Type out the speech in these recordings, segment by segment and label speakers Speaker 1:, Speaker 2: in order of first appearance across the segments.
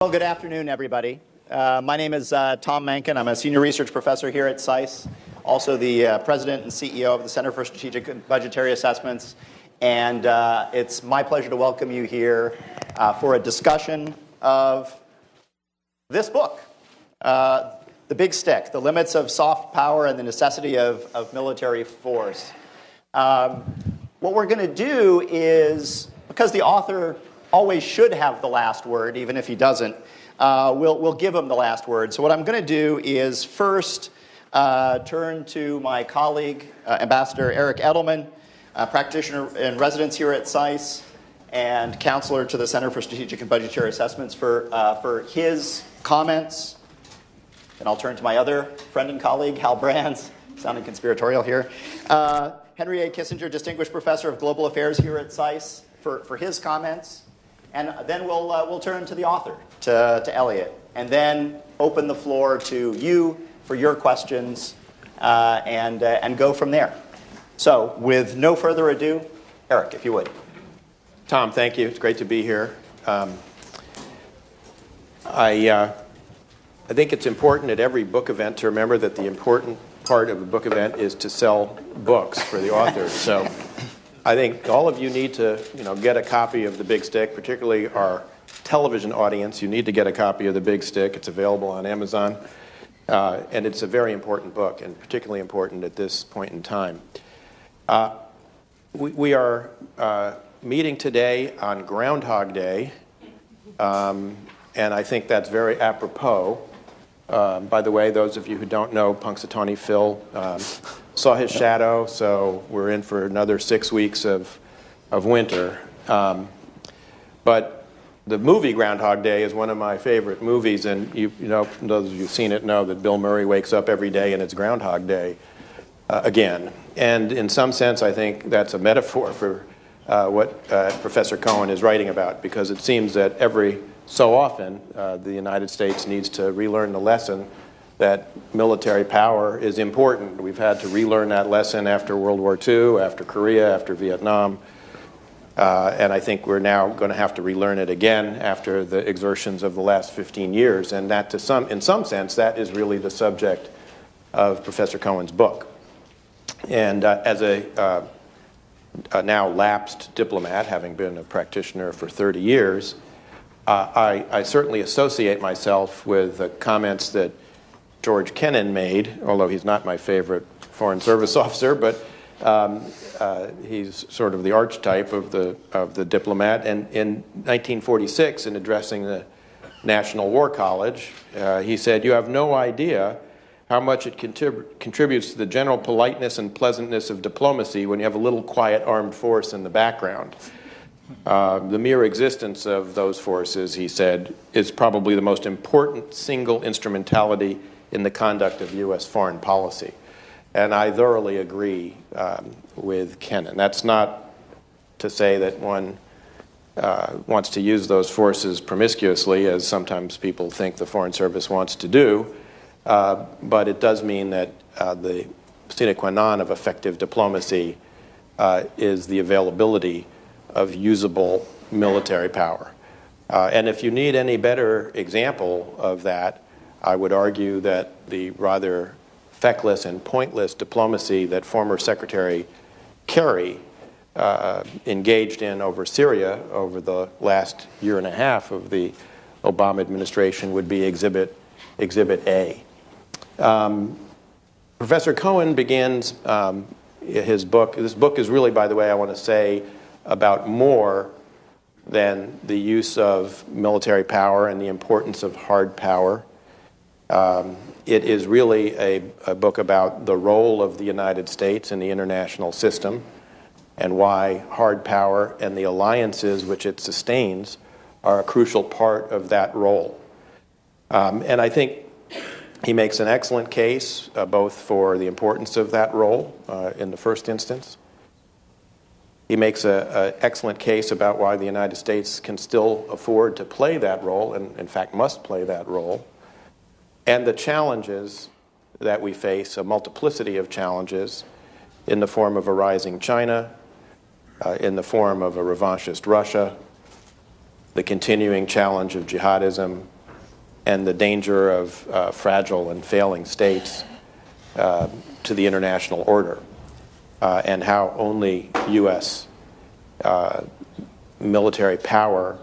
Speaker 1: Well, good afternoon, everybody. My name is Tom Mencken. I'm a senior research professor here at SAIS, also the president and CEO of the Center for Strategic and Budgetary Assessments. And it's my pleasure to welcome you here for a discussion of this book, The Big Stick, The Limits of Soft Power and the Necessity of Military Force. What we're going to do is, because the author always should have the last word, even if he doesn't, we'll give him the last word. So what I'm going to do is first turn to my colleague, Ambassador Eric Edelman, practitioner in residence here at SAIS and counselor to the Center for Strategic and Budgetary Assessments for his comments. And I'll turn to my other friend and colleague, Hal Brands, sounding conspiratorial here. Henry A. Kissinger, Distinguished Professor of Global Affairs here at SAIS, for his comments. And then we'll turn to the author, to Eliot, and then open the floor to you for your questions and go from there. So with no further ado, Eric, if you would.
Speaker 2: Tom, thank you. It's great to be here. I think it's important at every book event to remember that the important part of a book event is to sell books for the authors. So I think all of you need to, get a copy of The Big Stick, particularly our television audience. You need to get a copy of The Big Stick. It's available on Amazon. And it's a very important book, and particularly important at this point in time. We are meeting today on Groundhog Day, and I think that's very apropos. By the way, those of you who don't know, Punxsutawney Phil saw his shadow, so we're in for another 6 weeks of winter. But the movie Groundhog Day is one of my favorite movies, and those of you who've seen it know that Bill Murray wakes up every day and it's Groundhog Day again. And in some sense, I think that's a metaphor for what Professor Cohen is writing about, because it seems that every so often the United States needs to relearn the lesson that military power is important. We've had to relearn that lesson after World War II, after Korea, after Vietnam, and I think we're now going to have to relearn it again after the exertions of the last 15 years, and that in some sense, that is really the subject of Professor Cohen's book. And as a now lapsed diplomat, having been a practitioner for 30 years, I certainly associate myself with the comments that George Kennan made, although he's not my favorite Foreign Service officer, but he's sort of the archetype of the diplomat. And in 1946, in addressing the National War College, he said, "You have no idea how much it contributes to the general politeness and pleasantness of diplomacy when you have a little quiet armed force in the background." The mere existence of those forces, he said, is probably the most important single instrumentality in the conduct of U.S. foreign policy. And I thoroughly agree with Kennan. That's not to say that one wants to use those forces promiscuously, as sometimes people think the Foreign Service wants to do, but it does mean that the sine qua non of effective diplomacy is the availability of usable military power. And if you need any better example of that, I would argue that the rather feckless and pointless diplomacy that former Secretary Kerry engaged in over Syria over the last year and a half of the Obama administration would be Exhibit A. Professor Cohen begins his book. This book is really, by the way, I want to say, about more than the use of military power and the importance of hard power. It is really a book about the role of the United States in the international system and why hard power and the alliances which it sustains are a crucial part of that role. And I think he makes an excellent case both for the importance of that role in the first instance. He makes an excellent case about why the United States can still afford to play that role, and in fact must play that role, and the challenges that we face, a multiplicity of challenges in the form of a rising China, in the form of a revanchist Russia, the continuing challenge of jihadism, and the danger of fragile and failing states to the international order, and how only U.S. Military power,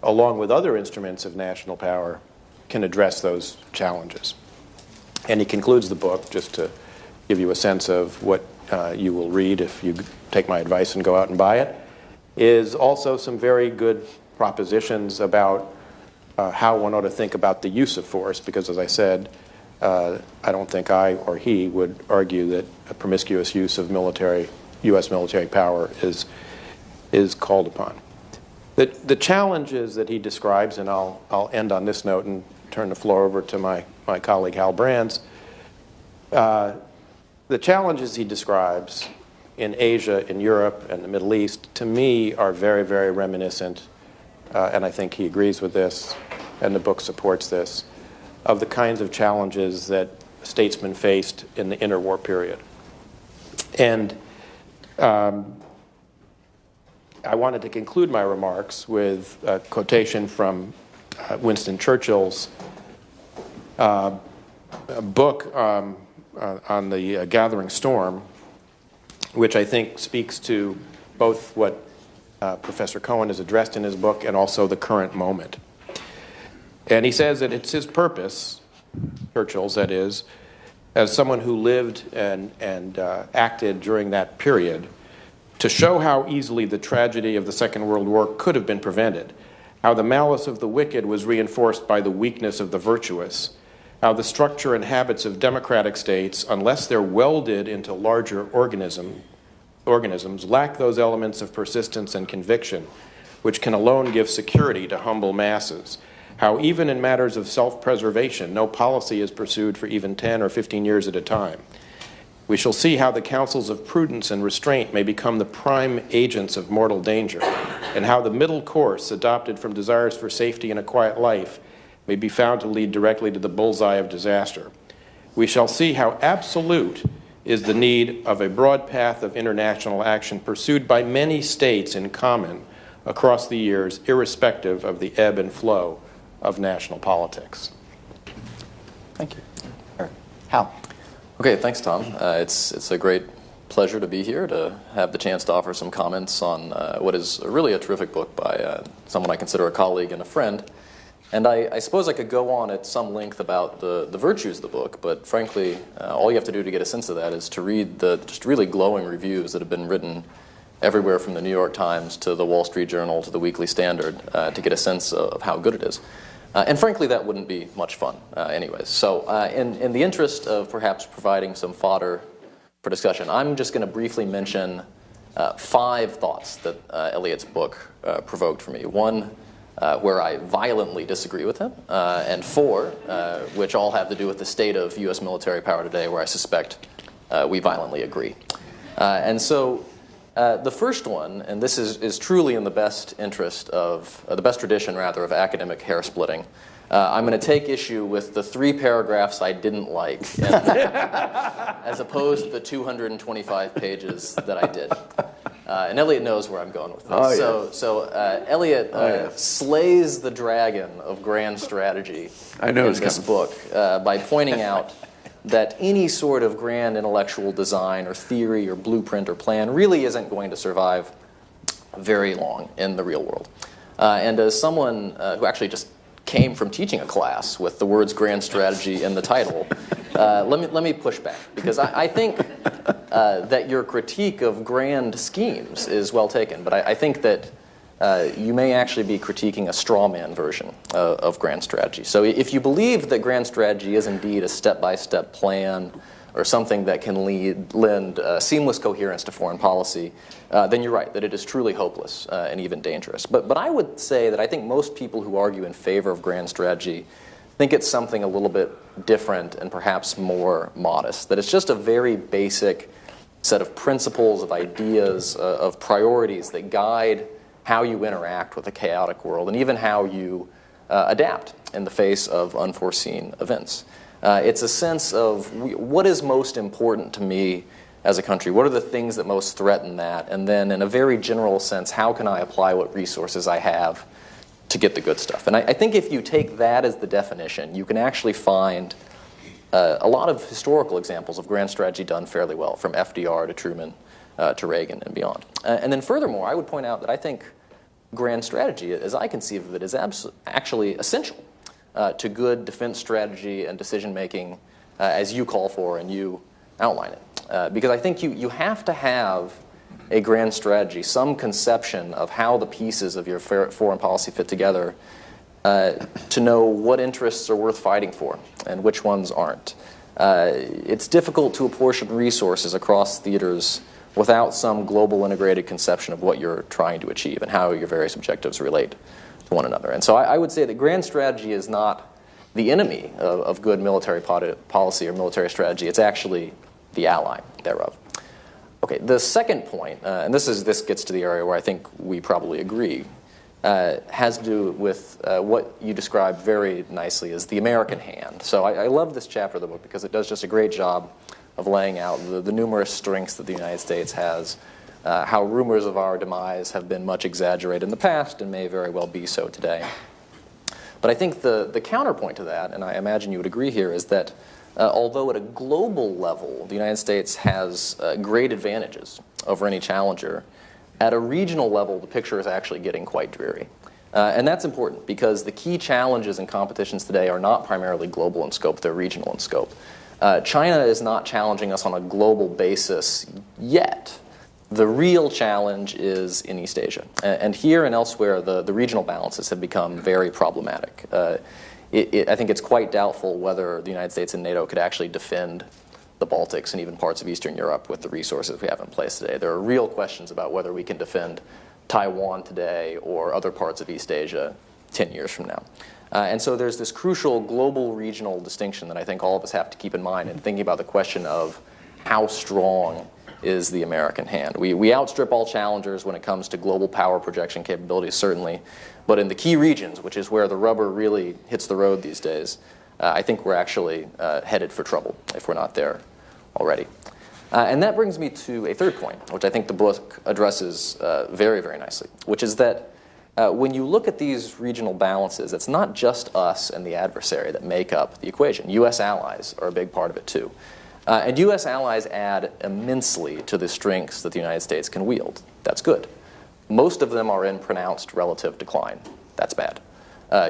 Speaker 2: along with other instruments of national power, can address those challenges. And he concludes the book, just to give you a sense of what you will read if you take my advice and go out and buy it, is also some very good propositions about how one ought to think about the use of force, because, as I said, I don't think I or he would argue that a promiscuous use of U.S. military power is called upon. The challenges that he describes, and I'll end on this note and turn the floor over to my colleague Hal Brands. The challenges he describes in Asia, in Europe, and the Middle East, to me, are very, very reminiscent, and I think he agrees with this, and the book supports this, of the kinds of challenges that statesmen faced in the interwar period. And I wanted to conclude my remarks with a quotation from Winston Churchill's book on the Gathering Storm, which I think speaks to both what Professor Cohen has addressed in his book and also the current moment. And he says that it's his purpose, Churchill's that is, as someone who lived and acted during that period, to show how easily the tragedy of the Second World War could have been prevented, how the malice of the wicked was reinforced by the weakness of the virtuous, how the structure and habits of democratic states, unless they're welded into larger organisms, lack those elements of persistence and conviction which can alone give security to humble masses, how even in matters of self-preservation, no policy is pursued for even 10 or 15 years at a time. We shall see how the counsels of prudence and restraint may become the prime agents of mortal danger, and how the middle course, adopted from desires for safety and a quiet life, may be found to lead directly to the bullseye of disaster. We shall see how absolute is the need of a broad path of international action pursued by many states in common across the years, irrespective of the ebb and flow of national politics.
Speaker 1: Thank you. All right. Hal.
Speaker 3: Okay, thanks, Tom. It's a great pleasure to be here to have the chance to offer some comments on what is really a terrific book by someone I consider a colleague and a friend. And I suppose I could go on at some length about the virtues of the book, but frankly, all you have to do to get a sense of that is to read the just really glowing reviews that have been written everywhere from the New York Times to the Wall Street Journal to the Weekly Standard to get a sense of how good it is. And frankly, that wouldn't be much fun anyways. So in the interest of perhaps providing some fodder for discussion, I'm just going to briefly mention 5 thoughts that Eliot's book provoked for me. 1, where I violently disagree with him, and 4, which all have to do with the state of U.S. military power today, where I suspect we violently agree. And so the first one, and this is truly in the best interest of, the best tradition, rather, of academic hair splitting, I'm going to take issue with the 3 paragraphs I didn't like, as opposed to the 225 pages that I did. And Eliot knows where I'm going with this.
Speaker 4: Oh, yes.
Speaker 3: So Eliot slays the dragon of grand strategy in this book by pointing out that any sort of grand intellectual design or theory or blueprint or plan really isn't going to survive very long in the real world. And as someone who actually just came from teaching a class with the words grand strategy in the title, let me push back, because I think that your critique of grand schemes is well taken, but I think that you may actually be critiquing a straw man version of grand strategy. So if you believe that grand strategy is indeed a step-by-step plan or something that can lend seamless coherence to foreign policy, then you're right, that it is truly hopeless and even dangerous. But I would say that I think most people who argue in favor of grand strategy think it's something a little bit different and perhaps more modest, that it's just a very basic set of principles, of ideas, of priorities that guide how you interact with a chaotic world, and even how you adapt in the face of unforeseen events. It's a sense of what is most important to me as a country, what are the things that most threaten that, and then in a very general sense, how can I apply what resources I have to get the good stuff. And I think if you take that as the definition, you can actually find a lot of historical examples of grand strategy done fairly well, from FDR to Truman to Reagan and beyond. And then furthermore, I would point out that I think grand strategy, as I conceive of it, is actually essential to good defense strategy and decision making as you call for and you outline it. Because I think you have to have a grand strategy, some conception of how the pieces of your foreign policy fit together to know what interests are worth fighting for and which ones aren't. It's difficult to apportion resources across theaters without some global integrated conception of what you're trying to achieve and how your various objectives relate to one another. And so I would say that grand strategy is not the enemy of good military policy or military strategy. It's actually the ally thereof. Okay, the second point, and this gets to the area where I think we probably agree, has to do with what you described very nicely as the American hand. So I love this chapter of the book because it does just a great job of laying out the numerous strengths that the United States has, how rumors of our demise have been much exaggerated in the past and may very well be so today. But I think the counterpoint to that, and I imagine you would agree here, is that although at a global level the United States has great advantages over any challenger, at a regional level the picture is actually getting quite dreary. And that's important because the key challenges and competitions today are not primarily global in scope, they're regional in scope. China is not challenging us on a global basis yet. The real challenge is in East Asia. And here and elsewhere, the regional balances have become very problematic. I think it's quite doubtful whether the United States and NATO could actually defend the Baltics and even parts of Eastern Europe with the resources we have in place today. There are real questions about whether we can defend Taiwan today or other parts of East Asia 10 years from now. And so there's this crucial global regional distinction that I think all of us have to keep in mind in thinking about the question of how strong is the American hand. We outstrip all challengers when it comes to global power projection capabilities, certainly, but in the key regions, which is where the rubber really hits the road these days, I think we're actually headed for trouble if we're not there already. And that brings me to a third point, which I think the book addresses very, very nicely, which is that when you look at these regional balances, it's not just us and the adversary that make up the equation. U.S. allies are a big part of it, too. And U.S. allies add immensely to the strengths that the United States can wield. That's good. Most of them are in pronounced relative decline. That's bad.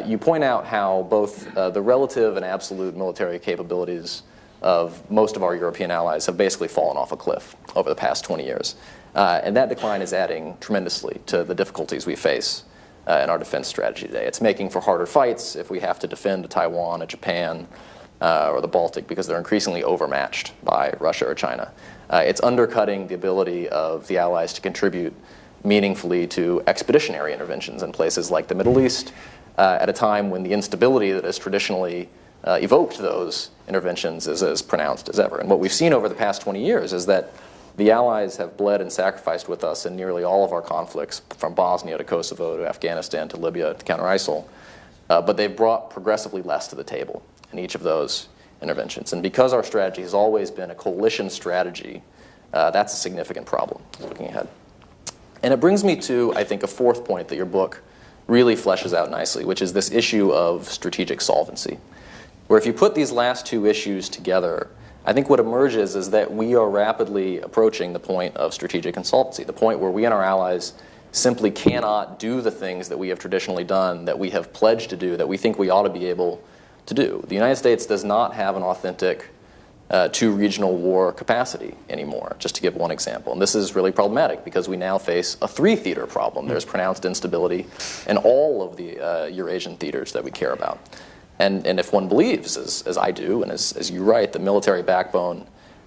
Speaker 3: You point out how both the relative and absolute military capabilities of most of our European allies have basically fallen off a cliff over the past 20 years. And that decline is adding tremendously to the difficulties we face in our defense strategy today. It's making for harder fights if we have to defend Taiwan, Japan, or the Baltic because they're increasingly overmatched by Russia or China. It's undercutting the ability of the allies to contribute meaningfully to expeditionary interventions in places like the Middle East at a time when the instability that has traditionally evoked those interventions is as pronounced as ever. And what we've seen over the past 20 years is that the Allies have bled and sacrificed with us in nearly all of our conflicts, from Bosnia to Kosovo to Afghanistan to Libya to counter ISIL, but they've brought progressively less to the table in each of those interventions. And because our strategy has always been a coalition strategy, that's a significant problem looking ahead. And it brings me to, I think, a fourth point that your book really fleshes out nicely, which is this issue of strategic solvency, where if you put these last two issues together, I think what emerges is that we are rapidly approaching the point of strategic insolvency, the point where we and our allies simply cannot do the things that we have traditionally done, that we have pledged to do, that we think we ought to be able to do. The United States does not have an authentic two-regional war capacity anymore, just to give one example. And this is really problematic because we now face a three-theater problem. There's pronounced instability in all of the Eurasian theaters that we care about. And if one believes, as I do, and as you write, the military power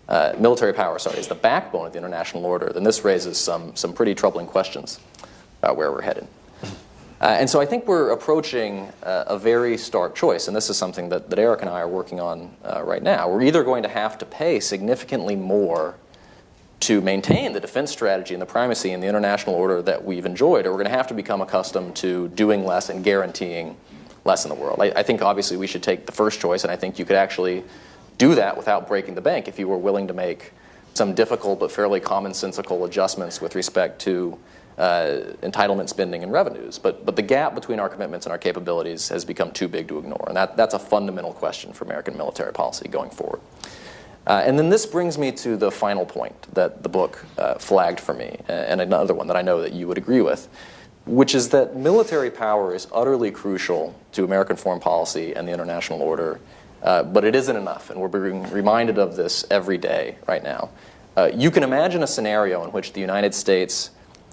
Speaker 3: is the backbone of the international order, then this raises some pretty troubling questions about where we're headed. And so I think we're approaching a very stark choice, and this is something that Eric and I are working on right now. We're either going to have to pay significantly more to maintain the defense strategy and the primacy in the international order that we've enjoyed, or we're going to have to become accustomed to doing less and guaranteeing less in the world. I think obviously we should take the first choice, and I think you could actually do that without breaking the bank if you were willing to make some difficult but fairly commonsensical adjustments with respect to entitlement spending and revenues. But the gap between our commitments and our capabilities has become too big to ignore, and that's a fundamental question for American military policy going forward. And then this brings me to the final point that the book flagged for me, and another one that I know that you would agree with, which is that military power is utterly crucial to American foreign policy and the international order, but it isn't enough, and we're being reminded of this every day right now. You can imagine a scenario in which the United States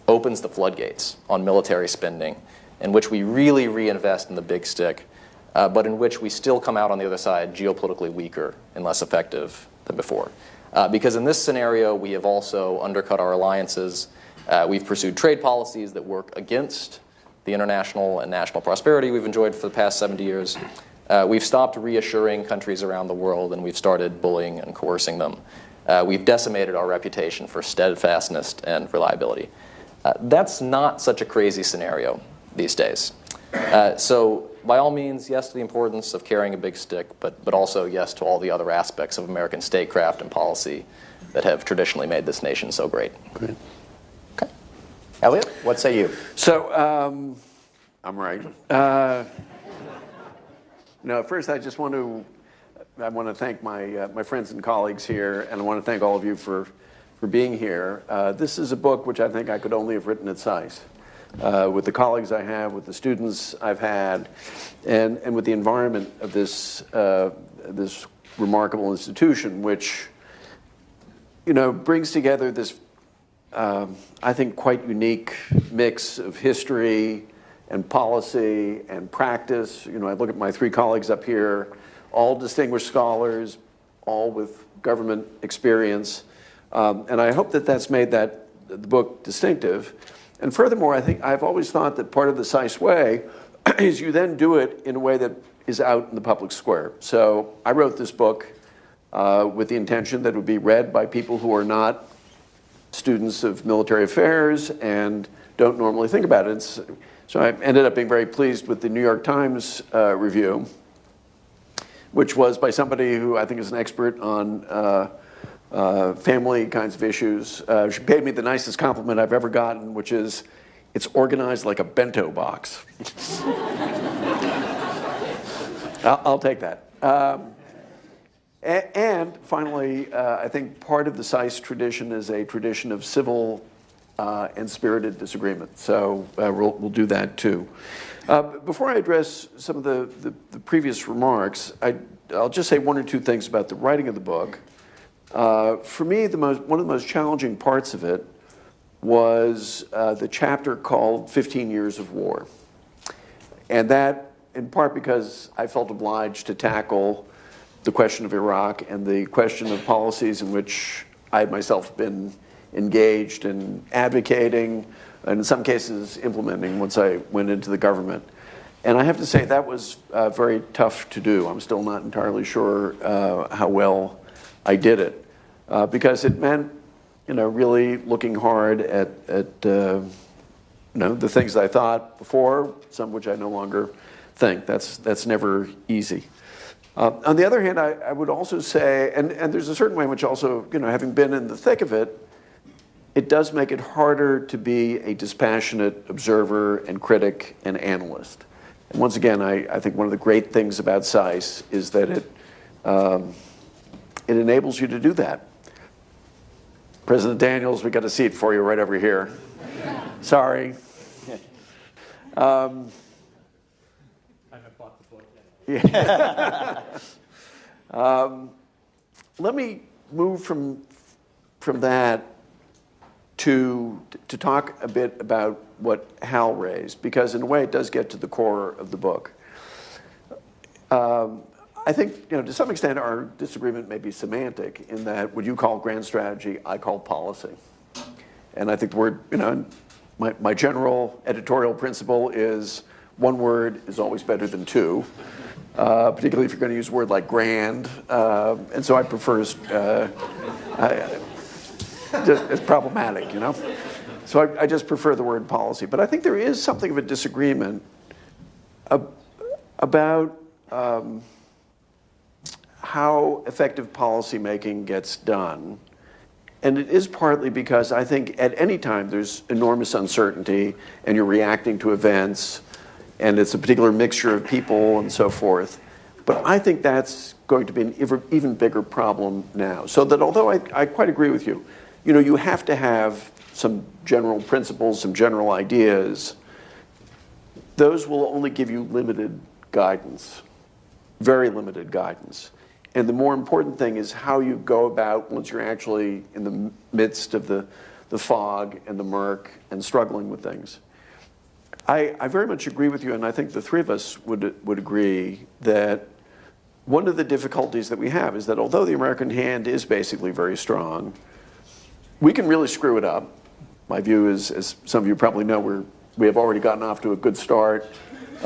Speaker 3: opens the floodgates on military spending, in which we really reinvest in the big stick, but in which we still come out on the other side geopolitically weaker and less effective than before. Because in this scenario, we have also undercut our alliances. We've pursued trade policies that work against the international and national prosperity we've enjoyed for the past 70 years. We've stopped reassuring countries around the world, and we've started bullying and coercing them. We've decimated our reputation for steadfastness and reliability. That's not such a crazy scenario these days. So by all means, yes to the importance of carrying a big stick, but also yes to all the other aspects of American statecraft and policy that have traditionally made this nation so great.
Speaker 4: Great.
Speaker 1: Okay. Eliot, what say you?
Speaker 4: So, I'm right. First I just want to thank my friends and colleagues here, and I want to thank all of you for being here. This is a book which I think I could only have written at SAIS. With the colleagues I have, with the students I've had, and with the environment of this remarkable institution, which brings together this I think quite unique mix of history and policy and practice. I look at my three colleagues up here, all distinguished scholars, all with government experience, and I hope that that's made the book distinctive. And furthermore, I think I've always thought that part of the SAIS way is you then do it in a way that is out in the public square. So I wrote this book with the intention that it would be read by people who are not students of military affairs and don't normally think about it. So I ended up being very pleased with the New York Times review, which was by somebody who I think is an expert on family kinds of issues. She paid me the nicest compliment I've ever gotten, which is, it's organized like a bento box. I'll take that. And finally, I think part of the SAIS tradition is a tradition of civil and spirited disagreement. So we'll do that too. Before I address some of the previous remarks, I'll just say one or two things about the writing of the book. For me, one of the most challenging parts of it was the chapter called 15 Years of War. And that, in part because I felt obliged to tackle the question of Iraq and the question of policies in which I had myself been engaged in advocating, and in some cases implementing once I went into the government. And I have to say that was very tough to do. I'm still not entirely sure how well I did it, because it meant, really looking hard at the things I thought before, some which I no longer think. That's never easy. On the other hand, I would also say, and there's a certain way in which also, having been in the thick of it, it does make it harder to be a dispassionate observer and critic and analyst. And once again, I think one of the great things about SAIS is that it enables you to do that. President Daniels, we got a seat for you right over here. Sorry. I haven't bought the book yet. Yeah. Let me move from that to talk a bit about what Hal raised, because in a way it does get to the core of the book. I think, to some extent our disagreement may be semantic in that what you call grand strategy, I call policy. And I think the word, my general editorial principle is one word is always better than two, particularly if you're going to use a word like grand. And so I prefer, it's problematic, So I just prefer the word policy. But I think there is something of a disagreement about how effective policymaking gets done And it is partly because I think at any time there's enormous uncertainty and you're reacting to events and it's a particular mixture of people and so forth. But I think that's going to be an even bigger problem now. So that although I quite agree with you, you have to have some general principles, some general ideas. Those will only give you limited guidance, very limited guidance. And the more important thing is how you go about once you're actually in the midst of the fog and the murk and struggling with things. I very much agree with you, and I think the three of us would agree that one of the difficulties that we have is that although the American hand is basically very strong, we can really screw it up. My view is, as some of you probably know, we have already gotten off to a good start in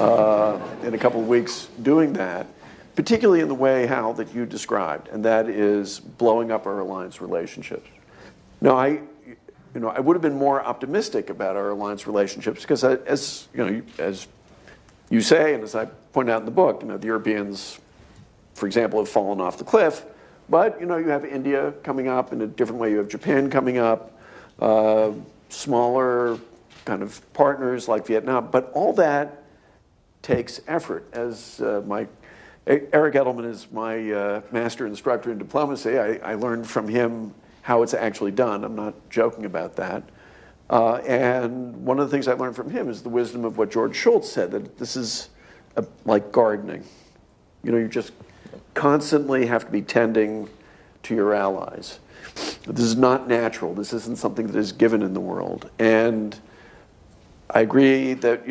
Speaker 4: a couple of weeks doing that, particularly in the way, Hal, that you described, and that is blowing up our alliance relationships. Now, I would have been more optimistic about our alliance relationships because, as you say, and as I point out in the book, the Europeans, for example, have fallen off the cliff. But you have India coming up in a different way. You have Japan coming up, smaller kind of partners like Vietnam. But all that takes effort. As Eric Edelman is my master instructor in diplomacy. I learned from him how it's actually done. I'm not joking about that. And one of the things I learned from him is the wisdom of what George Shultz said, that this is like gardening. You just constantly have to be tending to your allies. This is not natural. This isn't something that is given in the world. And I agree that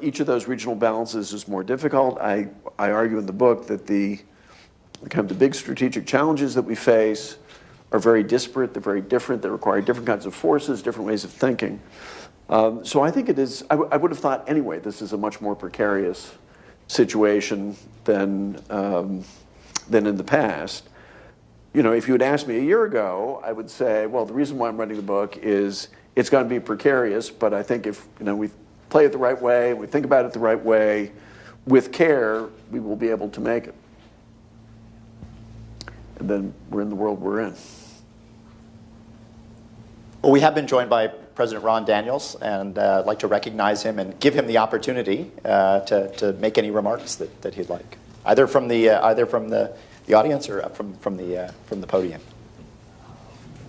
Speaker 4: each of those regional balances is more difficult. I argue in the book that the big strategic challenges that we face are very disparate. They're very different. They require different kinds of forces, different ways of thinking. So I think it is. I would have thought anyway. This is a much more precarious situation than in the past. If you had asked me a year ago, I would say, well, the reason why I'm writing the book is it's going to be precarious, but I think if we play it the right way, we think about it the right way, with care, we will be able to make it. And then we're in the world we're in.
Speaker 1: Well, we have been joined by President Ron Daniels, and I'd like to recognize him and give him the opportunity to make any remarks that he'd like, either from the audience or from the podium.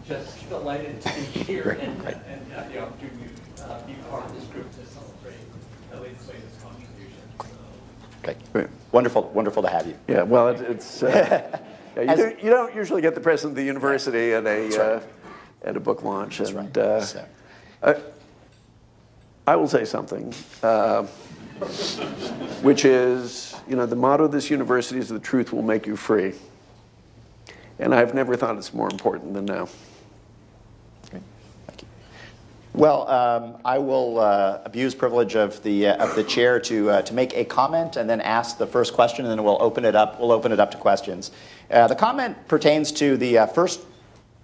Speaker 5: Just delighted to be here and have the opportunity to be part of this group to celebrate Eliot's latest contribution.
Speaker 1: Okay, great. Wonderful to have you.
Speaker 4: Yeah, well, it's you don't usually get the president of the university at a book launch.
Speaker 1: That's
Speaker 4: and
Speaker 1: right.
Speaker 4: I will say something, which is, the motto of this university is "The truth will make you free," and I've never thought it's more important than now.
Speaker 1: Great. Thank you. Well, I will abuse privilege of the chair to make a comment and then ask the first question, and then we'll open it up. We'll open it up to questions. The comment pertains to the first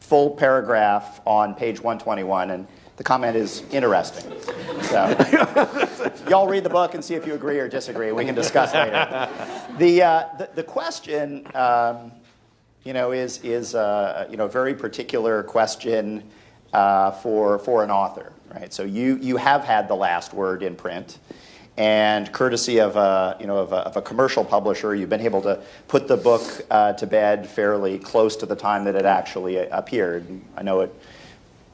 Speaker 1: full paragraph on page 121, and the comment is interesting. So, y'all read the book and see if you agree or disagree. We can discuss later. The question, is a very particular question for an author, right? So you have had the last word in print, and courtesy of a commercial publisher, you've been able to put the book to bed fairly close to the time that it actually appeared. I know it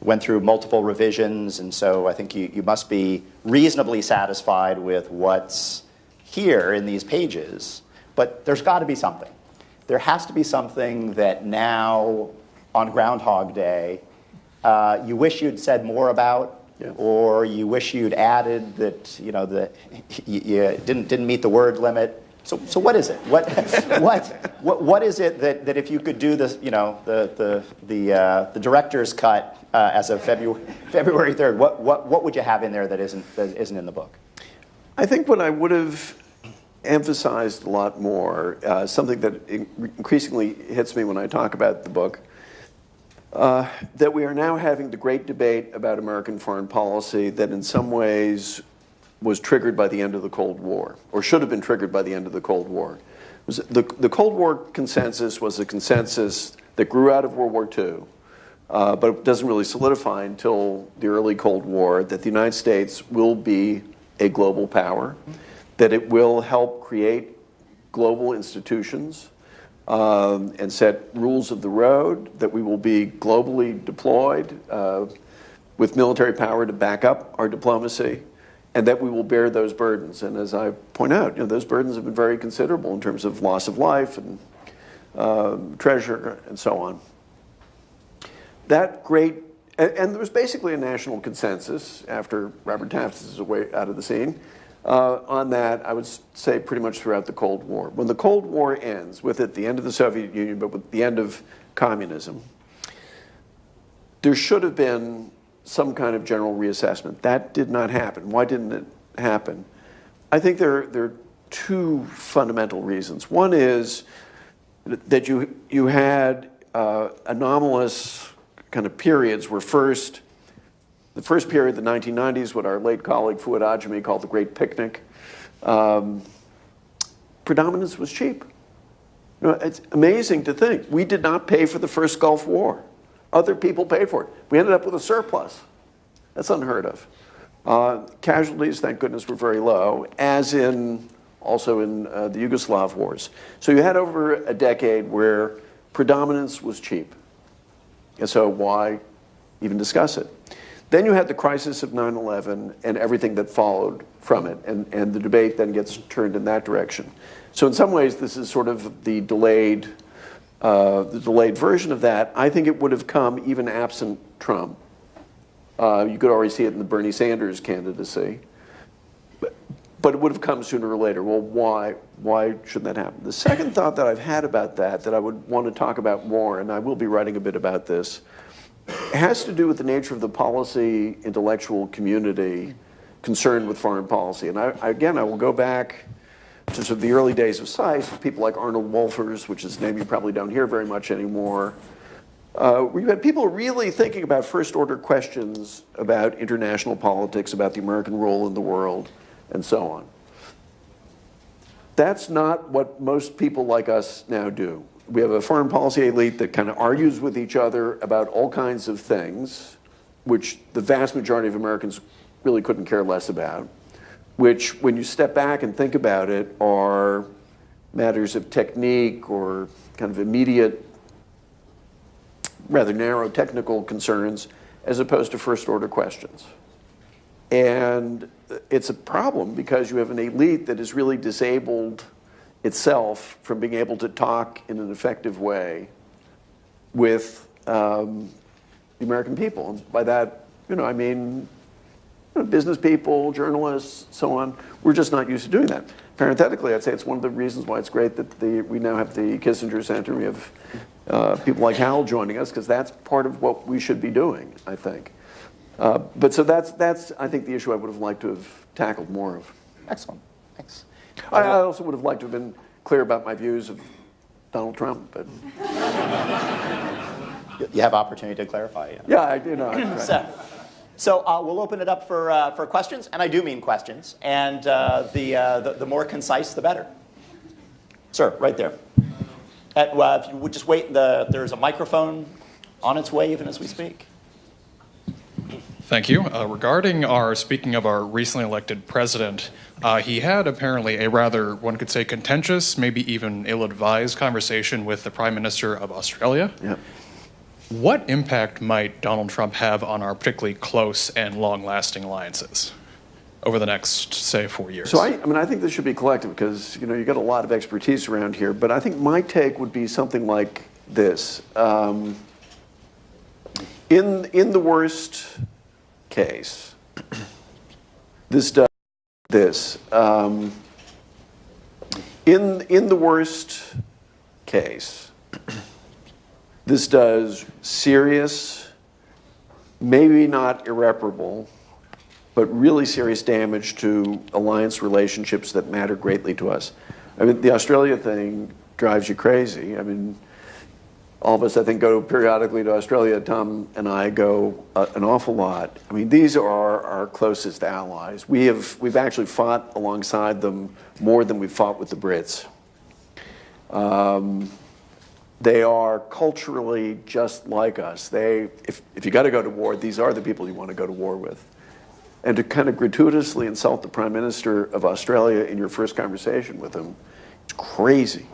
Speaker 1: went through multiple revisions, and so I think you must be reasonably satisfied with what's here in these pages. But there's got to be something. There has to be something that now, on Groundhog Day, you wish you'd said more about, or you wish you'd added that that you didn't meet the word limit. So what is it? What is it that if you could do this, the director's cut as of February 3rd, what would you have in there that isn't in the book?
Speaker 4: I think what I would have emphasized a lot more, something that increasingly hits me when I talk about the book, that we are now having the great debate about American foreign policy that in some ways was triggered by the end of the Cold War, or should have been triggered by the end of the Cold War. The Cold War consensus was a consensus that grew out of World War II, but it doesn't really solidify until the early Cold War, that the United States will be a global power, that it will help create global institutions and set rules of the road, that we will be globally deployed with military power to back up our diplomacy, and that we will bear those burdens. And as I point out, those burdens have been very considerable in terms of loss of life and treasure and so on. That great, and there was basically a national consensus after Robert Taft is away out of the scene on that, I would say pretty much throughout the Cold War. When the Cold War ends, with it the end of the Soviet Union, but with the end of communism, there should have been some kind of general reassessment. That did not happen. Why didn't it happen? I think there are two fundamental reasons. One is that you had anomalous kind of periods where the first period, the 1990s, what our late colleague Fuad Ajami called the Great Picnic, predominance was cheap. It's amazing to think. We did not pay for the first Gulf War. Other people paid for it. We ended up with a surplus. That's unheard of. Casualties, thank goodness, were very low, as also in the Yugoslav wars. So you had over a decade where predominance was cheap. And so why even discuss it? Then you had the crisis of 9/11 and everything that followed from it, and the debate then gets turned in that direction. So in some ways, this is sort of the delayed version of that. I think it would have come even absent Trump. You could already see it in the Bernie Sanders candidacy. But it would have come sooner or later. Well, why shouldn't that happen? The second thought that I've had about that I would want to talk about more, and I will be writing a bit about this, has to do with the nature of the policy intellectual community concerned with foreign policy. And I will go back to sort of the early days of SAIS, people like Arnold Wolfers, which is a name you probably don't hear very much anymore, where you had people really thinking about first-order questions about international politics, about the American role in the world, and so on. That's not what most people like us now do. We have a foreign policy elite that kind of argues with each other about all kinds of things, which the vast majority of Americans really couldn't care less about, which, when you step back and think about it, are matters of technique or kind of immediate, rather narrow technical concerns, as opposed to first-order questions. And it's a problem because you have an elite that has really disabled itself from being able to talk in an effective way with the American people. And by that, I mean business people, journalists, so on. We're just not used to doing that. Parenthetically, I'd say it's one of the reasons why it's great that we now have the Kissinger Center. We have people like Hal joining us, because that's part of what we should be doing, I think. But so that's I think the issue I would have liked to have tackled more of.
Speaker 1: Excellent. Thanks.
Speaker 4: I also would have liked to have been clear about my views of Donald Trump, but
Speaker 1: You have opportunity to clarify.
Speaker 4: yeah, I do know.
Speaker 1: So we'll open it up for questions, and I do mean questions. And the more concise, the better. Sir, right there. If you would just wait, there's a microphone on its way even as we speak.
Speaker 6: Thank you. Speaking of our recently elected president, he had apparently a rather, one could say, contentious, maybe even ill-advised conversation with the Prime Minister of Australia.
Speaker 4: Yep.
Speaker 6: What impact might Donald Trump have on our particularly close and long-lasting alliances over the next, say, 4 years?
Speaker 4: So I think this should be collective because you got a lot of expertise around here. But I think my take would be something like this: in the worst case, this does this. In the worst case, this does serious, maybe not irreparable, but really serious damage to alliance relationships that matter greatly to us. I mean, the Australia thing drives you crazy. I mean, all of us, I think, go periodically to Australia. Tom and I go an awful lot. I mean, these are our closest allies. We've actually fought alongside them more than we've fought with the Brits. They are culturally just like us. If you got to go to war, these are the people you want to go to war with. And to kind of gratuitously insult the Prime Minister of Australia in your first conversation with him, it's crazy.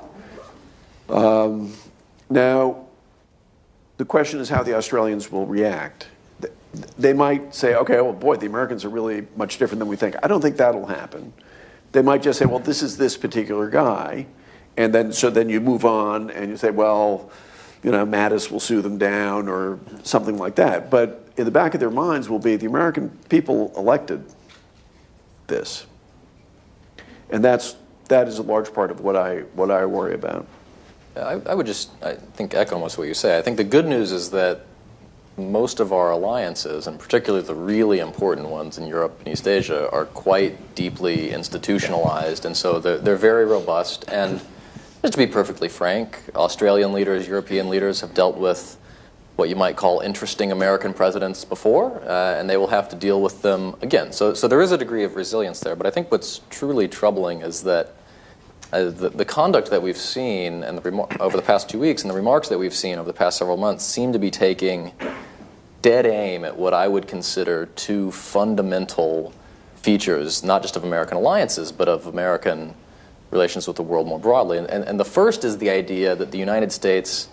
Speaker 4: Now, the question is how the Australians will react. They might say, okay, well, boy, the Americans are really much different than we think. I don't think that'll happen. They might just say, well, this is this particular guy. And then, so then you move on and you say, well, you know, Mattis will sue them down or something like that. But in the back of their minds will be the American people elected this. And that is a large part of what I worry about.
Speaker 3: I would just, I think, echo most of what you say. I think the good news is that most of our alliances, and particularly the really important ones in Europe and East Asia, are quite deeply institutionalized, and so they're very robust. And just to be perfectly frank, Australian leaders, European leaders have dealt with what you might call interesting American presidents before, and they will have to deal with them again. So there is a degree of resilience there, but I think what's truly troubling is that the conduct that we've seen and over the past 2 weeks and the remarks that we've seen over the past several months seem to be taking dead aim at what I would consider two fundamental features, not just of American alliances, but of American relations with the world more broadly. And the first is the idea that the United States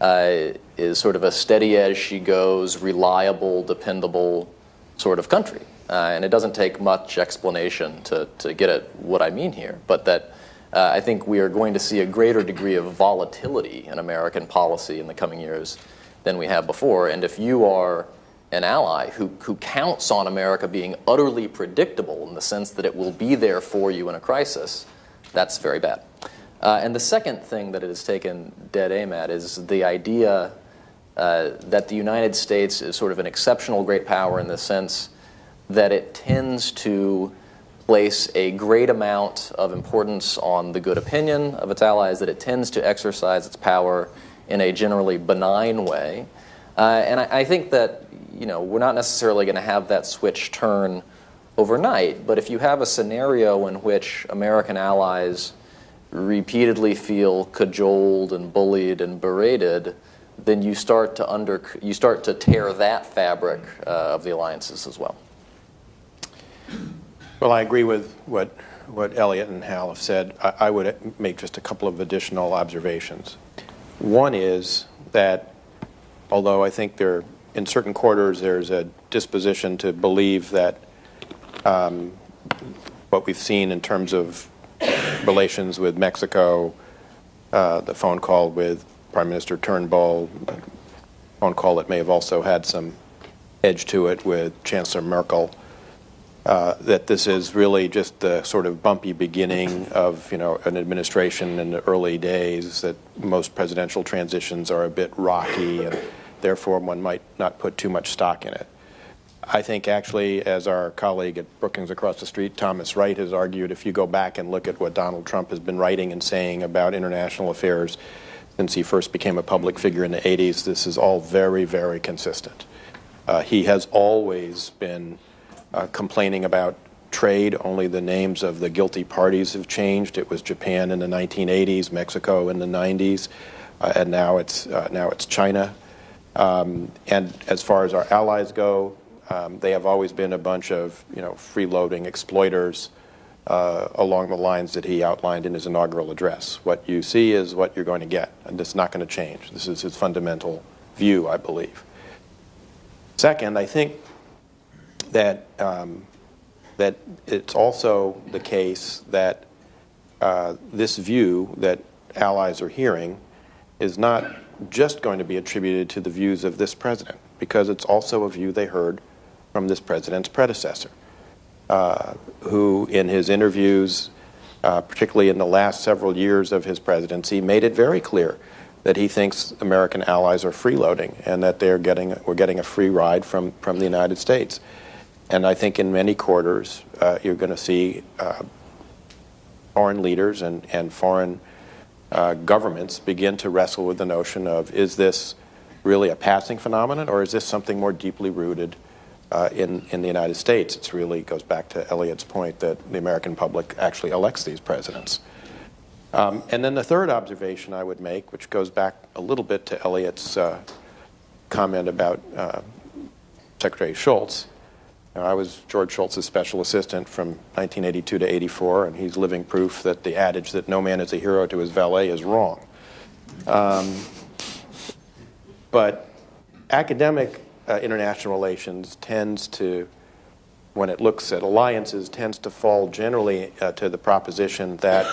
Speaker 3: is sort of a steady-as-she-goes, reliable, dependable sort of country. And it doesn't take much explanation to get at what I mean here, but that I think we are going to see a greater degree of volatility in American policy in the coming years than we have before. And if you are an ally who counts on America being utterly predictable in the sense that it will be there for you in a crisis, that's very bad. And the second thing that it has taken dead aim at is the idea that the United States is sort of an exceptional great power in the sense that it tends to place a great amount of importance on the good opinion of its allies, that it tends to exercise its power in a generally benign way. And I think that, you know, we're not necessarily going to have that switch turn overnight, but if you have a scenario in which American allies repeatedly feel cajoled and bullied and berated, then you start to tear that fabric of the alliances as well.
Speaker 2: Well, I agree with what Eliot and Hal have said. I would make just a couple of additional observations. One is that although I think in certain quarters there's a disposition to believe that what we've seen in terms of relations with Mexico, the phone call with Prime Minister Turnbull, a phone call that may have also had some edge to it with Chancellor Merkel, that this is really just the sort of bumpy beginning of, you know, an administration in the early days, that most presidential transitions are a bit rocky and therefore one might not put too much stock in it. I think actually, as our colleague at Brookings across the street, Thomas Wright, has argued, if you go back and look at what Donald Trump has been writing and saying about international affairs since he first became a public figure in the 80s, this is all very, very consistent. He has always been complaining about trade. Only the names of the guilty parties have changed. It was Japan in the 1980s, Mexico in the 90s, and now it's China. And as far as our allies go, they have always been a bunch of, you know, freeloading exploiters along the lines that he outlined in his inaugural address. What you see is what you're going to get, and it's not going to change. This is his fundamental view, I believe. Second, I think that that it's also the case that this view that allies are hearing is not just going to be attributed to the views of this president, because it's also a view they heard from this president's predecessor, who in his interviews, particularly in the last several years of his presidency, made it very clear that he thinks American allies are freeloading and that we're getting a free ride from the United States. And I think in many quarters, you're going to see foreign leaders and foreign governments begin to wrestle with the notion of, is this really a passing phenomenon, or is this something more deeply rooted in the United States? It really goes back to Eliot's point that the American public actually elects these presidents. And then the third observation I would make, which goes back a little bit to Eliot's comment about Secretary Shultz. I was George Shultz's special assistant from 1982 to 84, and he's living proof that the adage that no man is a hero to his valet is wrong. But academic international relations tends to, when it looks at alliances, tends to fall generally to the proposition that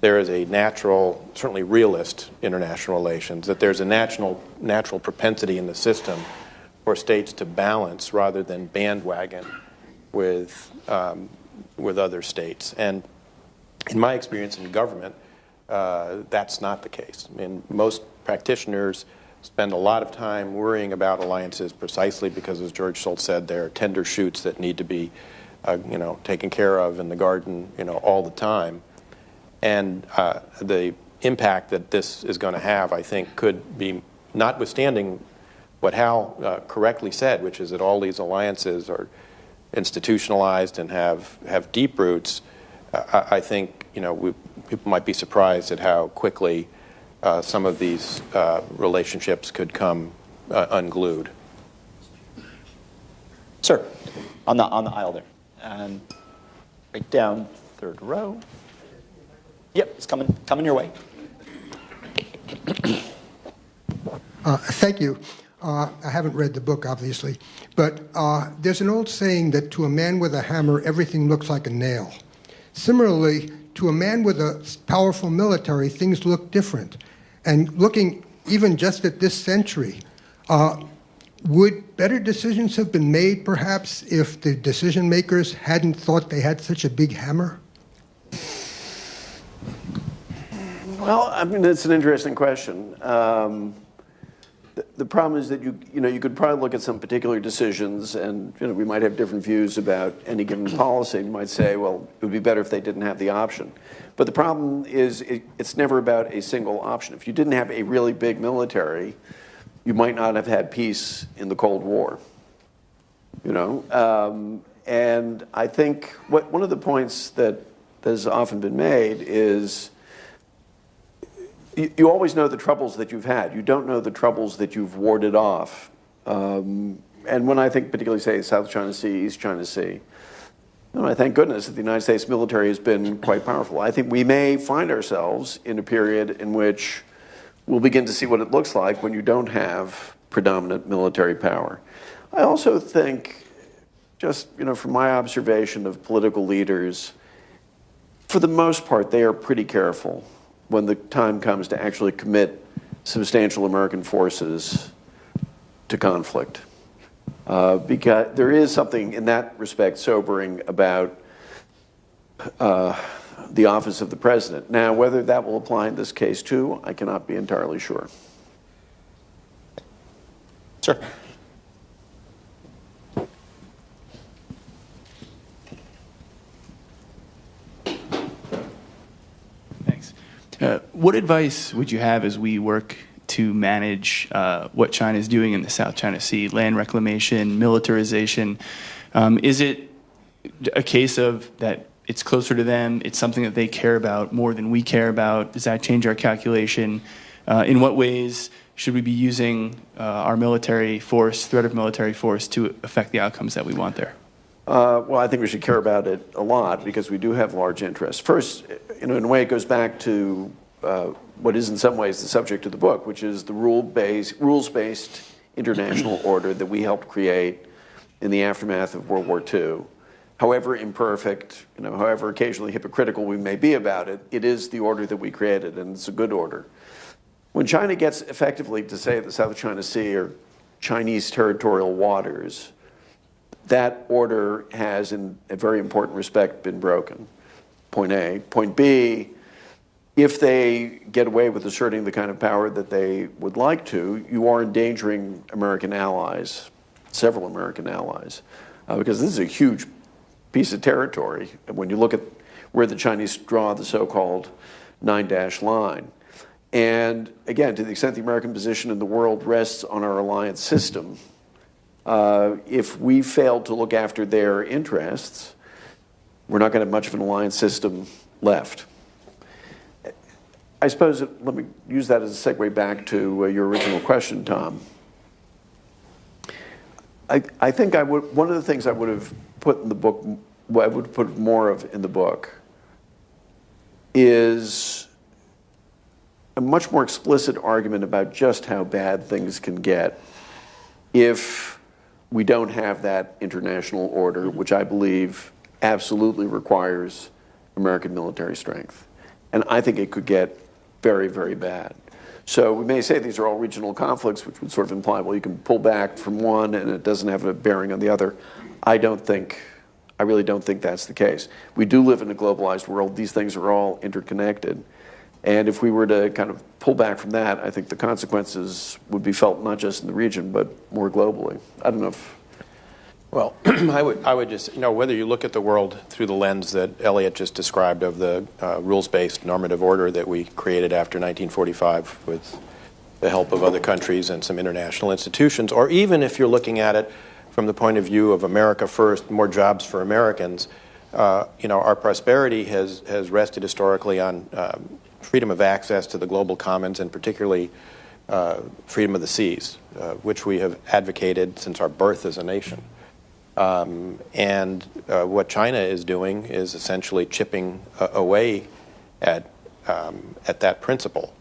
Speaker 2: there is a natural, certainly realist international relations, that there's a natural propensity in the system for states to balance rather than bandwagon with other states. And in my experience in government, that's not the case. I mean, most practitioners spend a lot of time worrying about alliances precisely because, as George Shultz said, there are tender shoots that need to be, taken care of in the garden, all the time. And the impact that this is going to have, I think, could be, notwithstanding what Hal correctly said, which is that all these alliances are institutionalized and have deep roots. I think people might be surprised at how quickly some of these relationships could come unglued.
Speaker 1: Sir, on the aisle there, and right down third row. Yep, it's coming your way.
Speaker 7: Thank you. I haven't read the book, obviously, but there's an old saying that to a man with a hammer, everything looks like a nail. Similarly, to a man with a powerful military, things look different. And looking even just at this century, would better decisions have been made, perhaps, if the decision makers hadn't thought they had such a big hammer?
Speaker 4: Well, I mean, it's an interesting question. The problem is that you could probably look at some particular decisions, and we might have different views about any given policy. You might say, well, it would be better if they didn't have the option. But the problem is it's never about a single option. If you didn't have a really big military, you might not have had peace in the Cold War. And I think one of the points that has often been made is you always know the troubles that you've had. You don't know the troubles that you've warded off. And when I think particularly, say, South China Sea, East China Sea, I thank goodness that the United States military has been quite powerful. I think we may find ourselves in a period in which we'll begin to see what it looks like when you don't have predominant military power. I also think, just from my observation of political leaders, for the most part, they are pretty careful when the time comes to actually commit substantial American forces to conflict. Because there is something in that respect sobering about the office of the president. Now, whether that will apply in this case too, I cannot be entirely sure.
Speaker 1: Sure.
Speaker 8: Thanks. What advice would you have as we work to manage what China is doing in the South China Sea, land reclamation, militarization? Is it a case of that it's closer to them, it's something that they care about more than we care about? Does that change our calculation? In what ways should we be using our military force, threat of military force, to affect the outcomes that we want there?
Speaker 4: Well, I think we should care about it a lot because we do have large interests. First, in a way, it goes back to what is in some ways the subject of the book, which is the rules-based international order that we helped create in the aftermath of World War II. However imperfect, however occasionally hypocritical we may be about it, it is the order that we created, and it's a good order. When China gets effectively to say the South China Sea or Chinese territorial waters, that order has, in a very important respect, been broken. Point A. Point B, if they get away with asserting the kind of power that they would like to, you are endangering American allies, several American allies, because this is a huge piece of territory when you look at where the Chinese draw the so-called 9-dash line. And again, to the extent the American position in the world rests on our alliance system, if we fail to look after their interests, we're not going to have much of an alliance system left. I suppose, let me use that as a segue back to your original question, Tom. I think one of the things I would have put in the book, I would put more of in the book, is a much more explicit argument about just how bad things can get if we don't have that international order, which I believe absolutely requires American military strength. And I think it could get very, very bad. So we may say these are all regional conflicts, which would sort of imply, well, you can pull back from one and it doesn't have a bearing on the other. I really don't think that's the case. We do live in a globalized world. These things are all interconnected. And if we were to kind of pull back from that, I think the consequences would be felt not just in the region, but more globally. I don't know if...
Speaker 2: Well, I would just, whether you look at the world through the lens that Eliot just described of the rules-based normative order that we created after 1945 with the help of other countries and some international institutions, or even if you're looking at it from the point of view of America first, more jobs for Americans, our prosperity has rested historically on freedom of access to the global commons, and particularly freedom of the seas, which we have advocated since our birth as a nation. What China is doing is essentially chipping away at that principle.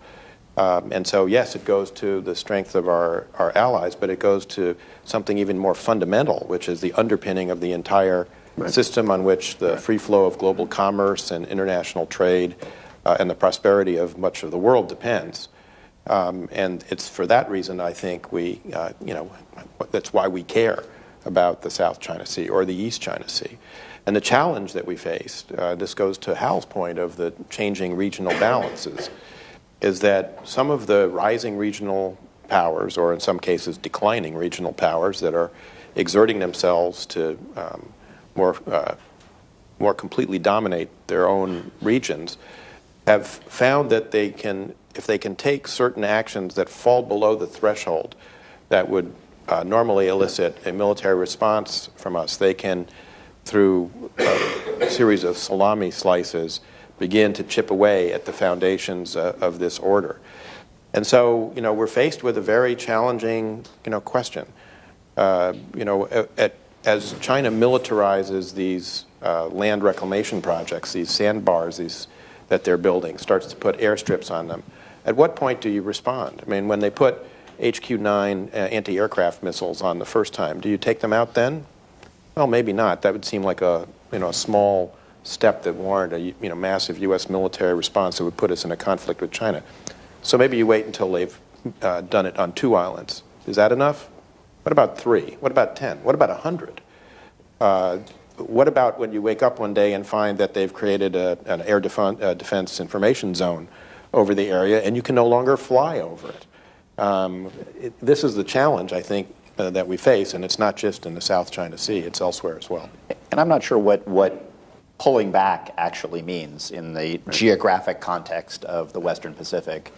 Speaker 2: And so, yes, it goes to the strength of our allies, but it goes to something even more fundamental, which is the underpinning of the entire system on which the free flow of global commerce and international trade and the prosperity of much of the world depends. And it's for that reason, I think, that's why we care about the South China Sea or the East China Sea. And the challenge that we faced, this goes to Hal's point of the changing regional balances, is that some of the rising regional powers, or in some cases declining regional powers that are exerting themselves to more completely dominate their own regions, have found that if they can take certain actions that fall below the threshold that would normally elicit a military response from us, they can, through a series of salami slices, begin to chip away at the foundations of this order. And so, we're faced with a very challenging, question. As China militarizes these land reclamation projects, these sandbars, that they're building, starts to put airstrips on them, at what point do you respond? I mean, when they put HQ-9 anti-aircraft missiles on the first time, do you take them out then? Well, maybe not. That would seem like a small step that warranted a massive U.S. military response that would put us in a conflict with China. So maybe you wait until they've done it on 2 islands. Is that enough? What about 3? What about 10? What about 100? What about when you wake up one day and find that they've created an air defense information zone over the area and you can no longer fly over it? This is the challenge, I think, that we face, and it's not just in the South China Sea, it's elsewhere as well.
Speaker 1: And I'm not sure what pulling back actually means in the geographic context of the Western Pacific,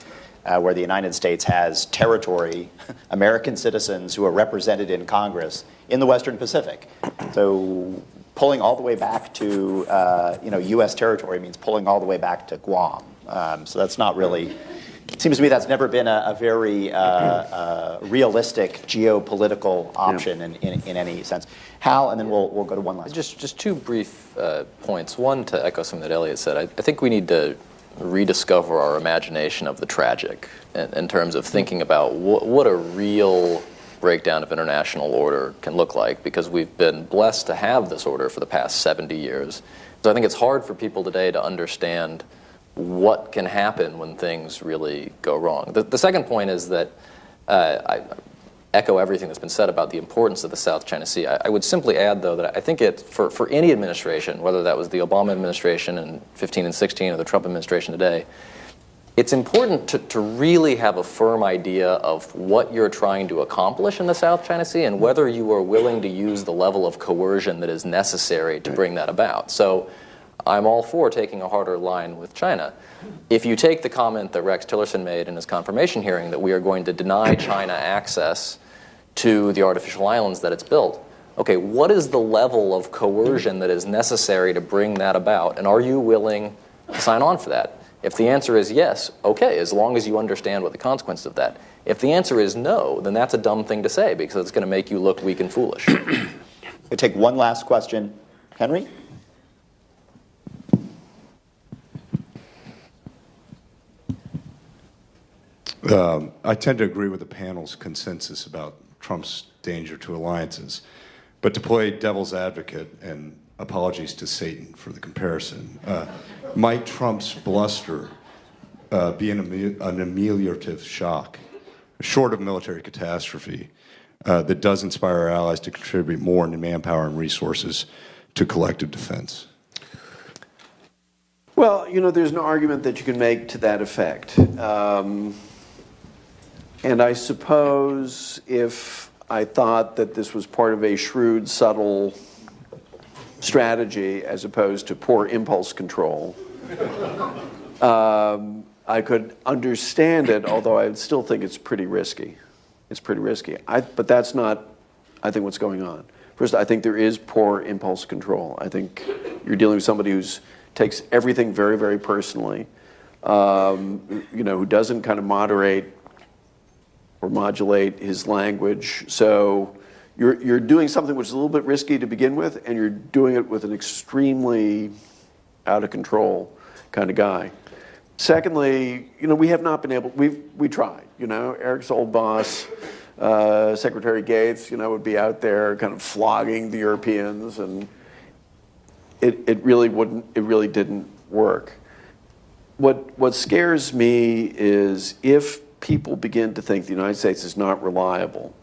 Speaker 1: where the United States has territory, American citizens who are represented in Congress in the Western Pacific. So pulling all the way back to U.S. territory means pulling all the way back to Guam. So that's not really... It seems to me that's never been a very realistic geopolitical option in any sense. Hal, and then we'll go to one last.
Speaker 3: Just 2 brief points. One, to echo something that Eliot said, I think we need to rediscover our imagination of the tragic in terms of thinking about what a real breakdown of international order can look like, because we've been blessed to have this order for the past 70 years. So I think it's hard for people today to understand what can happen when things really go wrong. The second point is that I echo everything that's been said about the importance of the South China Sea. I would simply add, though, that I think for any administration, whether that was the Obama administration in 15 and 16 or the Trump administration today, it's important to really have a firm idea of what you're trying to accomplish in the South China Sea and whether you are willing to use the level of coercion that is necessary to bring that about. So I'm all for taking a harder line with China. If you take the comment that Rex Tillerson made in his confirmation hearing that we are going to deny China access to the artificial islands that it's built, okay, what is the level of coercion that is necessary to bring that about, and are you willing to sign on for that? If the answer is yes, okay, as long as you understand what the consequence of that. If the answer is no, then that's a dumb thing to say because it's going to make you look weak and foolish.
Speaker 1: We'll take one last question. Henry?
Speaker 9: I tend to agree with the panel's consensus about Trump's danger to alliances. But to play devil's advocate, and apologies to Satan for the comparison, might Trump's bluster be an ameliorative shock, short of military catastrophe, that does inspire our allies to contribute more in manpower and resources to collective defense?
Speaker 4: Well, there's an argument that you can make to that effect. And I suppose if I thought that this was part of a shrewd, subtle strategy as opposed to poor impulse control, I could understand it, although I still think it's pretty risky. It's pretty risky. But that's not, I think, what's going on. First, I think there is poor impulse control. I think you're dealing with somebody who takes everything very, very personally, who doesn't kind of moderate or modulate his language. So you're doing something which is a little bit risky to begin with, and you're doing it with an extremely out of control kind of guy. Secondly, we have not been able, we tried, Eric's old boss, Secretary Gates, would be out there kind of flogging the Europeans, and it really didn't work. What scares me is if people begin to think the United States is not reliable,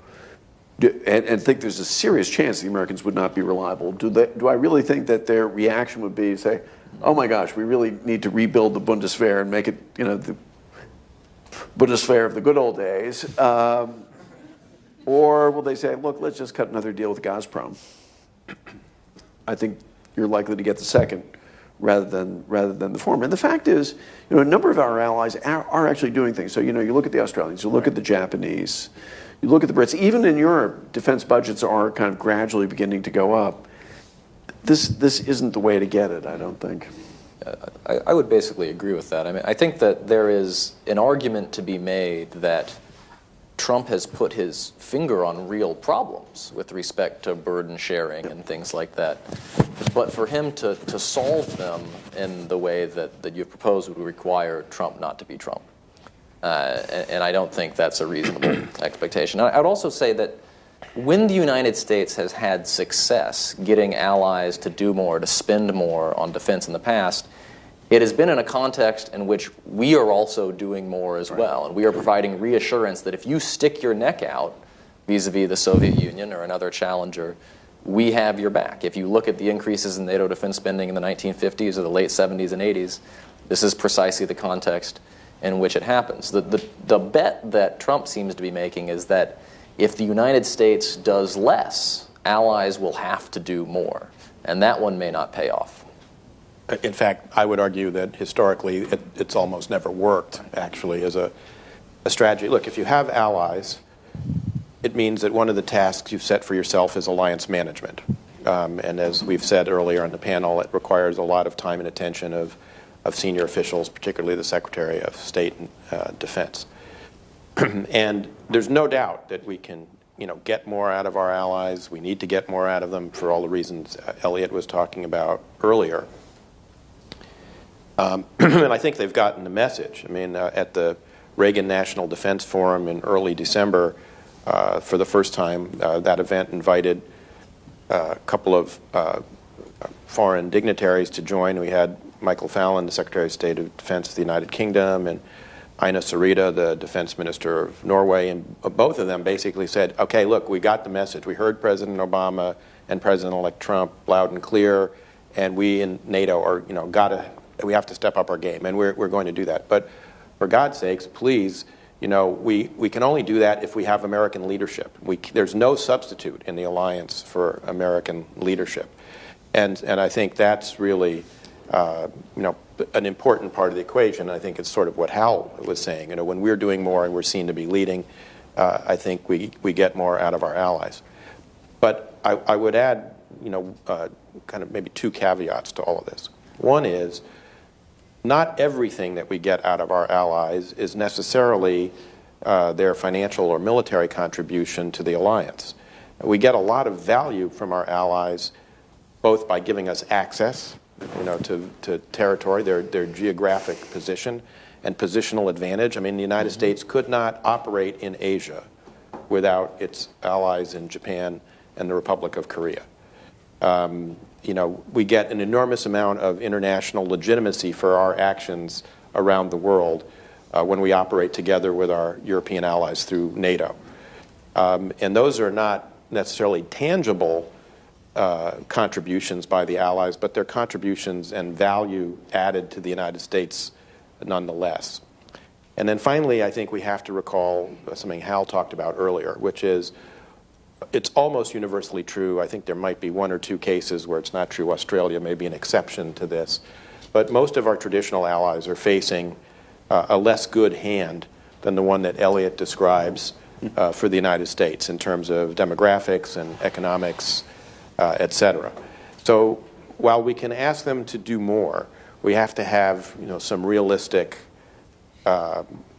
Speaker 4: and think there's a serious chance the Americans would not be reliable, do I really think that their reaction would be to say, oh my gosh, we really need to rebuild the Bundeswehr and make it, the Bundeswehr of the good old days? Or will they say, look, let's just cut another deal with Gazprom? I think you're likely to get the second rather than the former. And the fact is, a number of our allies are actually doing things. So, you look at the Australians, you look at the Japanese, you look at the Brits. Even in Europe, defense budgets are kind of gradually beginning to go up. This isn't the way to get it, I don't think.
Speaker 3: I would basically agree with that. I mean, I think that there is an argument to be made that Trump has put his finger on real problems with respect to burden sharing and things like that. But for him to solve them in the way that you've proposed would require Trump not to be Trump. And I don't think that's a reasonable expectation. I would also say that when the United States has had success getting allies to do more, to spend more on defense in the past, it has been in a context in which we are also doing more as well. And we are providing reassurance that if you stick your neck out vis-a-vis the Soviet Union or another challenger, we have your back. If you look at the increases in NATO defense spending in the 1950s or the late 70s and 80s, this is precisely the context in which it happens. The bet that Trump seems to be making is that if the United States does less, allies will have to do more. And that one may not pay off.
Speaker 2: In fact, I would argue that historically it's almost never worked, actually, as a strategy. Look, if you have allies, it means that one of the tasks you've set for yourself is alliance management. And as we've said earlier on the panel, it requires a lot of time and attention of senior officials, particularly the Secretary of State and Defense. And there's no doubt that we can get more out of our allies. We need to get more out of them for all the reasons Eliot was talking about earlier. And I think they've gotten the message. I mean, at the Reagan National Defense Forum in early December, for the first time, that event invited a couple of foreign dignitaries to join. We had Michael Fallon, the Secretary of State of Defense of the United Kingdom, and Ina Sarita, the Defense Minister of Norway, and both of them basically said, okay, look, we got the message. We heard President Obama and President-elect Trump loud and clear, and we in NATO are, we have to step up our game, and we're going to do that. But for God's sakes, please, we can only do that if we have American leadership. There's no substitute in the alliance for American leadership. And I think that's really, an important part of the equation. I think it's sort of what Hal was saying. When we're doing more and we're seen to be leading, I think we get more out of our allies. But I would add, kind of maybe two caveats to all of this. One is, not everything that we get out of our allies is necessarily their financial or military contribution to the alliance. We get a lot of value from our allies, both by giving us access, to territory, their geographic position and positional advantage. I mean, the United States could not operate in Asia without its allies in Japan and the Republic of Korea. We get an enormous amount of international legitimacy for our actions around the world when we operate together with our European allies through NATO. And those are not necessarily tangible contributions by the allies, but they're contributions and value added to the United States nonetheless. And then finally, I think we have to recall something Hal talked about earlier, which is it's almost universally true. I think there might be one or two cases where it's not true. Australia may be an exception to this. But most of our traditional allies are facing a less good hand than the one that Eliot describes for the United States in terms of demographics and economics, et cetera. So while we can ask them to do more, we have to have some realistic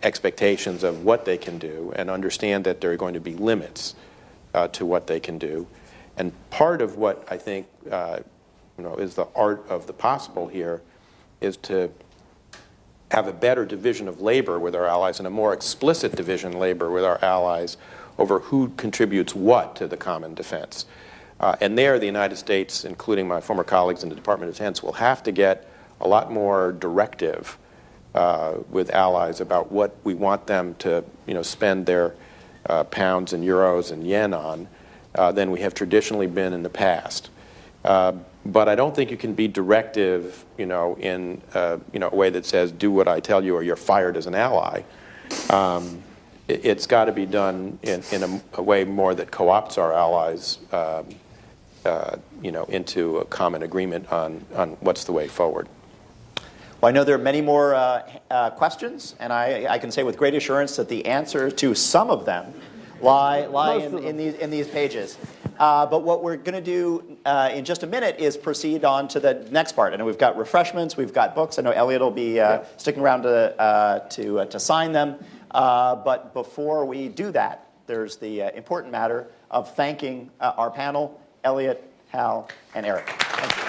Speaker 2: expectations of what they can do and understand that there are going to be limits to what they can do. And part of what I think is the art of the possible here is to have a better division of labor with our allies and a more explicit division of labor with our allies over who contributes what to the common defense. And there, the United States, including my former colleagues in the Department of Defense, will have to get a lot more directive with allies about what we want them to spend their pounds and euros and yen on than we have traditionally been in the past. But I don't think you can be directive, in a way that says, do what I tell you or you're fired as an ally. It's got to be done in a way more that co-opts our allies, into a common agreement on what's the way forward.
Speaker 1: Well, I know there are many more questions, and I can say with great assurance that the answer to some of them lie in these pages. But what we're going to do in just a minute is proceed on to the next part. I know we've got refreshments, we've got books. I know Eliot will be sticking around to sign them. But before we do that, there's the important matter of thanking our panel, Eliot, Hal, and Eric. Thank you.